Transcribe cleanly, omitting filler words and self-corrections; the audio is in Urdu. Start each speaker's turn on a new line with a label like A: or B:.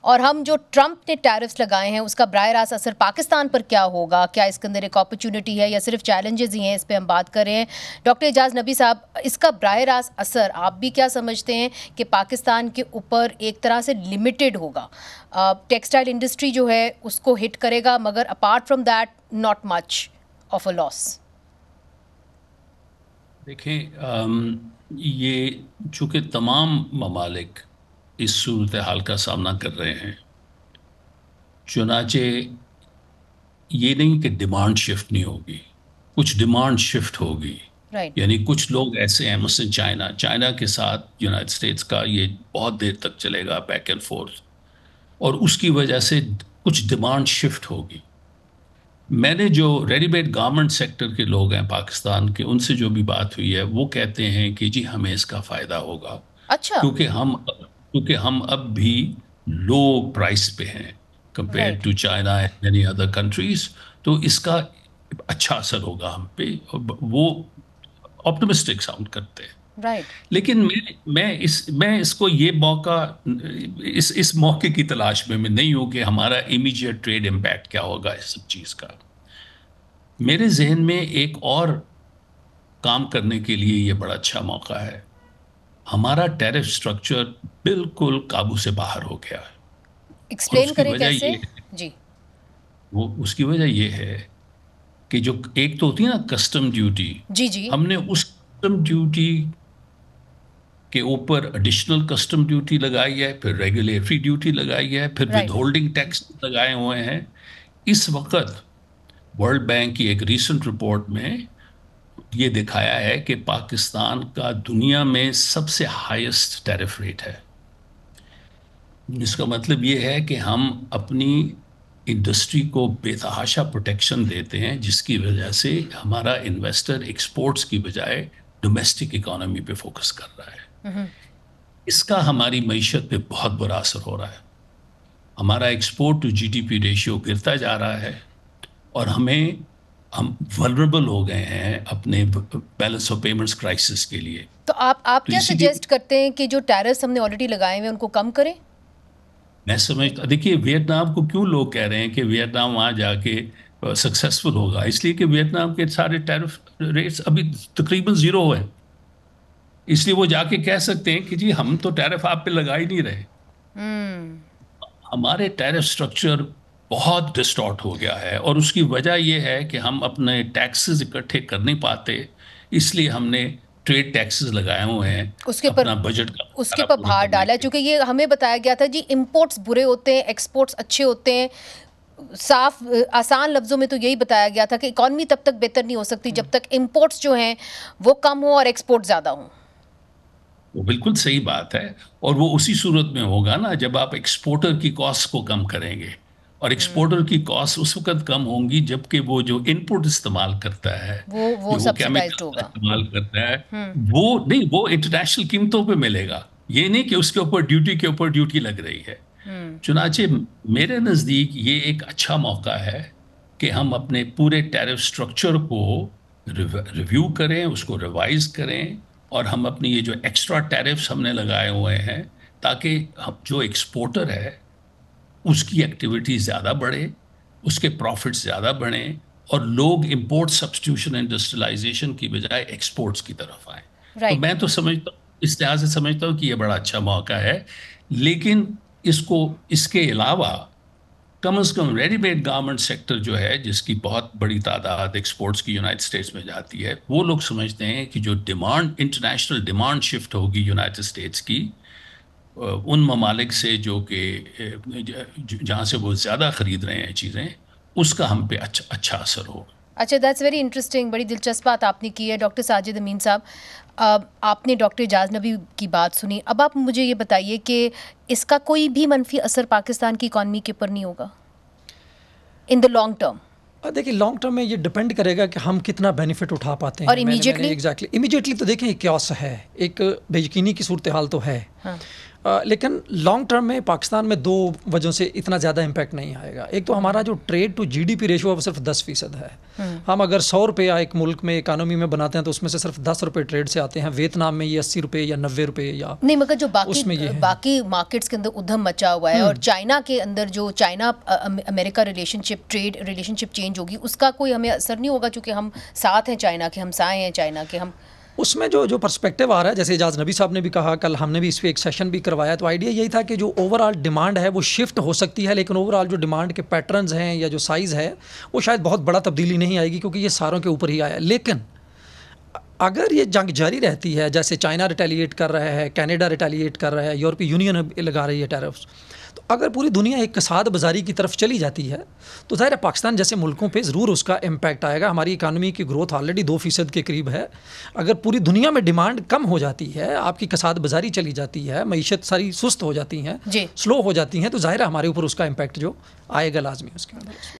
A: اور ہم جو ٹرمپ نے ٹیرفس لگائے ہیں اس کا براہ راست اثر پاکستان پر کیا ہوگا؟ کیا اس کے اندر ایک اپرچونٹی ہے یا صرف چیلنجز ہی ہیں؟ اس پہ ہم بات کر رہے ہیں. ڈاکٹر اعجاز نبی صاحب، اس کا براہ راست اثر آپ بھی کیا سمجھتے ہیں کہ پاکستان کے اوپر ایک طرح سے لمیٹڈ ہوگا؟ ٹیکسٹائل انڈسٹری جو ہے اس کو ہٹ کرے گا، مگر apart from that not much of a loss.
B: دیکھیں، یہ چونکہ تمام ممالک اس صورتحال کا سامنا کر رہے ہیں، چنانچہ یہ نہیں کہ ڈیمانڈ شفٹ نہیں ہوگی، کچھ ڈیمانڈ شفٹ ہوگی.
A: رائٹ.
B: یعنی کچھ لوگ ایسے ہیں، مثلا چائنا کے ساتھ یونائٹڈ اسٹیٹس کا یہ بہت دیر تک چلے گا بیک اینڈ فورتھ، اور اس کی وجہ سے کچھ ڈیمانڈ شفٹ ہوگی. میں نے جو ریڈی میڈ گارمنٹ سیکٹر کے لوگ ہیں پاکستان کے، ان سے جو بھی بات ہوئی ہے، وہ کہتے ہیں کہ جی ہمیں اس کا فائدہ ہوگا،
A: اچھا.
B: کیونکہ ہم اب بھی لو پرائس پہ ہیں compare
A: Right.
B: To China and many other countries. تو اس کا اچھا اثر ہوگا ہم پہ، وہ آپٹمسٹک ساؤنڈ کرتے ہیں.
A: رائٹ.
B: لیکن میں اس کو یہ موقع، اس موقع کی تلاش میں نہیں ہوں کہ ہمارا امیجیٹ ٹریڈ امپیکٹ کیا ہوگا اس سب چیز کا. میرے ذہن میں ایک اور کام کرنے کے لیے یہ بڑا اچھا موقع ہے. ہمارا ٹیرف سٹرکچر بالکل قابو سے باہر ہو گیا ہے.
A: ایکسپلین کریں کیسے؟ جی.
B: اس کی وجہ یہ ہے کہ جو ایک تو ہوتی ہے نا کسٹم ڈیوٹی،
A: جی
B: ہم نے اس کسٹم ڈیوٹی کے اوپر ایڈیشنل کسٹم ڈیوٹی لگائی ہے، پھر ریگولیٹری ڈیوٹی لگائی ہے، پھر ود ہولڈنگ ٹیکس لگائے ہوئے ہیں. اس وقت ورلڈ بینک کی ایک ریسنٹ رپورٹ میں یہ دکھایا ہے کہ پاکستان کا دنیا میں سب سے ہائیسٹ ٹیرف ریٹ ہے. اس کا مطلب یہ ہے کہ ہم اپنی انڈسٹری کو بے تحاشا پروٹیکشن دیتے ہیں، جس کی وجہ سے ہمارا انویسٹر ایکسپورٹس کی بجائے ڈومیسٹک اکانومی پہ فوکس کر رہا ہے. اس کا ہماری معیشت پہ بہت برا اثر ہو رہا ہے. ہمارا ایکسپورٹ ٹو جی ڈی پی ریشیو گرتا جا رہا ہے، اور ہم ولنریبل ہو گئے ہیں اپنے بیلنس آف پیمنٹس کرائسس کے لیے.
A: تو آپ کیا سجیسٹ کرتے ہیں کہ جو ٹیرفس ہم نے آلریڈی لگائے ہوئے ان کو کم کریں؟
B: میں سمجھتا، دیکھیے ویتنام کو کیوں لوگ کہہ رہے ہیں کہ ویتنام وہاں جا کے سکسیسفل ہوگا؟ اس لیے کہ ویتنام کے سارے ٹیرف ریٹس ابھی تقریباً زیرو ہیں. اس لیے وہ جا کے کہہ سکتے ہیں کہ جی ہم تو ٹیرف آپ پہ لگا ہی نہیں رہے. ہمارے ٹیرف سٹرکچر بہت ڈسٹارٹ ہو گیا ہے، اور اس کی وجہ یہ ہے کہ ہم اپنے ٹیکسز اکٹھے کر نہیں پاتے. اس لیے ہم نے ٹریڈ ٹیکسز لگائے ہوئے ہیں اپنا بجٹ کا
A: اس کے پر بھار ڈالا ہے. چونکہ یہ ہمیں بتایا گیا تھا جی امپورٹس برے ہوتے ہیں، ایکسپورٹس اچھے ہوتے ہیں. صاف آسان لفظوں میں تو یہی بتایا گیا تھا کہ اکانومی تب تک بہتر نہیں ہو سکتی جب تک امپورٹس جو ہیں وہ کم ہوں اور ایکسپورٹ زیادہ ہوں.
B: وہ بالکل صحیح بات ہے، اور وہ اسی صورت میں ہوگا نا جب آپ ایکسپورٹر کی کاسٹ کو کم کریں گے. اور ایکسپورٹر کی کاسٹ اس وقت کم ہوں گی جبکہ وہ جو ان پٹ استعمال کرتا ہے،
A: وہ سبسیڈائزڈ ہوگا.
B: استعمال کرتا ہے وہ انٹرنیشنل قیمتوں پہ ملے گا. یہ نہیں کہ اس کے اوپر ڈیوٹی لگ رہی ہے. چنانچہ میرے نزدیک یہ ایک اچھا موقع ہے کہ ہم اپنے پورے ٹیرف سٹرکچر کو ریویو کریں، اس کو ریوائز کریں، اور ہم اپنی یہ جو ایکسٹرا ٹیرفس ہم نے لگائے ہوئے ہیں تاکہ جو ایکسپورٹر ہے اس کی ایکٹیویٹی زیادہ بڑھے، اس کے پروفٹس زیادہ بڑھیں، اور لوگ امپورٹ سبسٹیوشن انڈسٹریلائزیشن کی بجائے ایکسپورٹس کی طرف آئیں. تو میں تو سمجھتا ہوں، اس لحاظ سے سمجھتا ہوں کہ یہ بڑا اچھا موقع ہے. لیکن اس کے علاوہ کم از کم ریڈی میڈ گارمنٹ سیکٹر جو ہے، جس کی بہت بڑی تعداد ایکسپورٹس کی یونائٹڈ اسٹیٹس میں جاتی ہے، وہ لوگ سمجھتے ہیں کہ جو انٹرنیشنل ڈیمانڈ شفٹ ہوگی یونائٹڈ اسٹیٹس کی ان ممالک سے جو کہ جہاں سے وہ زیادہ خرید رہے ہیں چیزیں، اس کا ہم پہ اچھا اثر ہوگا.
A: اچھا، دیٹس ویری انٹرسٹنگ. بڑی دلچسپ بات آپ نے کی ہے. ڈاکٹر ساجد امین صاحب، آپ نے ڈاکٹر اعجاز نبی کی بات سنی. اب آپ مجھے یہ بتائیے کہ اس کا کوئی بھی منفی اثر پاکستان کی اکانومی کے اوپر نہیں ہوگا ان دا لانگ ٹرم؟
C: دیکھیں لانگ ٹرم میں یہ ڈپینڈ کرے گا کہ ہم کتنا بینیفٹ اٹھا پاتے ہیں.
A: اور امیجیٹلی
C: تو دیکھیں کیوس ہے، ایک بے یقینی کی صورتحال تو ہے. لیکن لانگ ٹرم میں پاکستان میں 2 وجہوں سے اتنا زیادہ امپیکٹ نہیں آئے گا. ایک تو ہمارا جو ٹریڈ ٹو جی ڈی پی ریشو ہے وہ صرف 10% ہے. ہم اگر 100 روپیہ ایک ملک میں اکانومی میں بناتے ہیں تو اس میں سے صرف 10 روپے ٹریڈ سے آتے ہیں. ویتنام میں یہ 80 روپے یا 90 روپے یا
A: نہیں، مگر جو باقی مارکیٹس کے اندر ادھم مچا ہوا ہے، اور چائنا کے اندر جو چائنا امریکہ ریلیشن شپ، ٹریڈ ریلیشن شپ چینج ہوگی، اس کا کوئی ہمیں اثر نہیں ہوگا؟ چونکہ ہم ساتھ ہیں چائنا کے، ہمسائے ہیں چائنا کے. ہم
C: اس میں جو پرسپیکٹیو آ رہا ہے، جیسے اعجاز نبی صاحب نے بھی کہا، کل ہم نے بھی اس پہ ایک سیشن بھی کروایا، تو آئیڈیا یہی تھا کہ جو اوور آل ڈیمانڈ ہے وہ شفٹ ہو سکتی ہے، لیکن اوور آل جو ڈیمانڈ کے پیٹرنز ہیں یا جو سائز ہے وہ شاید بہت بڑا تبدیلی نہیں آئے گی، کیونکہ یہ ساروں کے اوپر ہی آیا. لیکن اگر یہ جنگ جاری رہتی ہے، جیسے چائنا ریٹیلیٹ کر رہا ہے، کینیڈا ریٹیلیٹ کر رہا ہے، یورپی یونین لگا رہی ہے ٹیرفس، تو اگر پوری دنیا ایک کساد بازاری کی طرف چلی جاتی ہے تو ظاہر ہے پاکستان جیسے ملکوں پہ ضرور اس کا امپیکٹ آئے گا. ہماری اکانومی کی گروتھ آلریڈی 2% کے قریب ہے. اگر پوری دنیا میں ڈیمانڈ کم ہو جاتی ہے، آپ کی کساد بازاری چلی جاتی ہے، معیشت ساری سست ہو جاتی ہیں، سلو ہو جاتی ہیں، تو ظاہر ہے ہمارے اوپر اس کا امپیکٹ جو آئے گا لازمی اس کے اندر.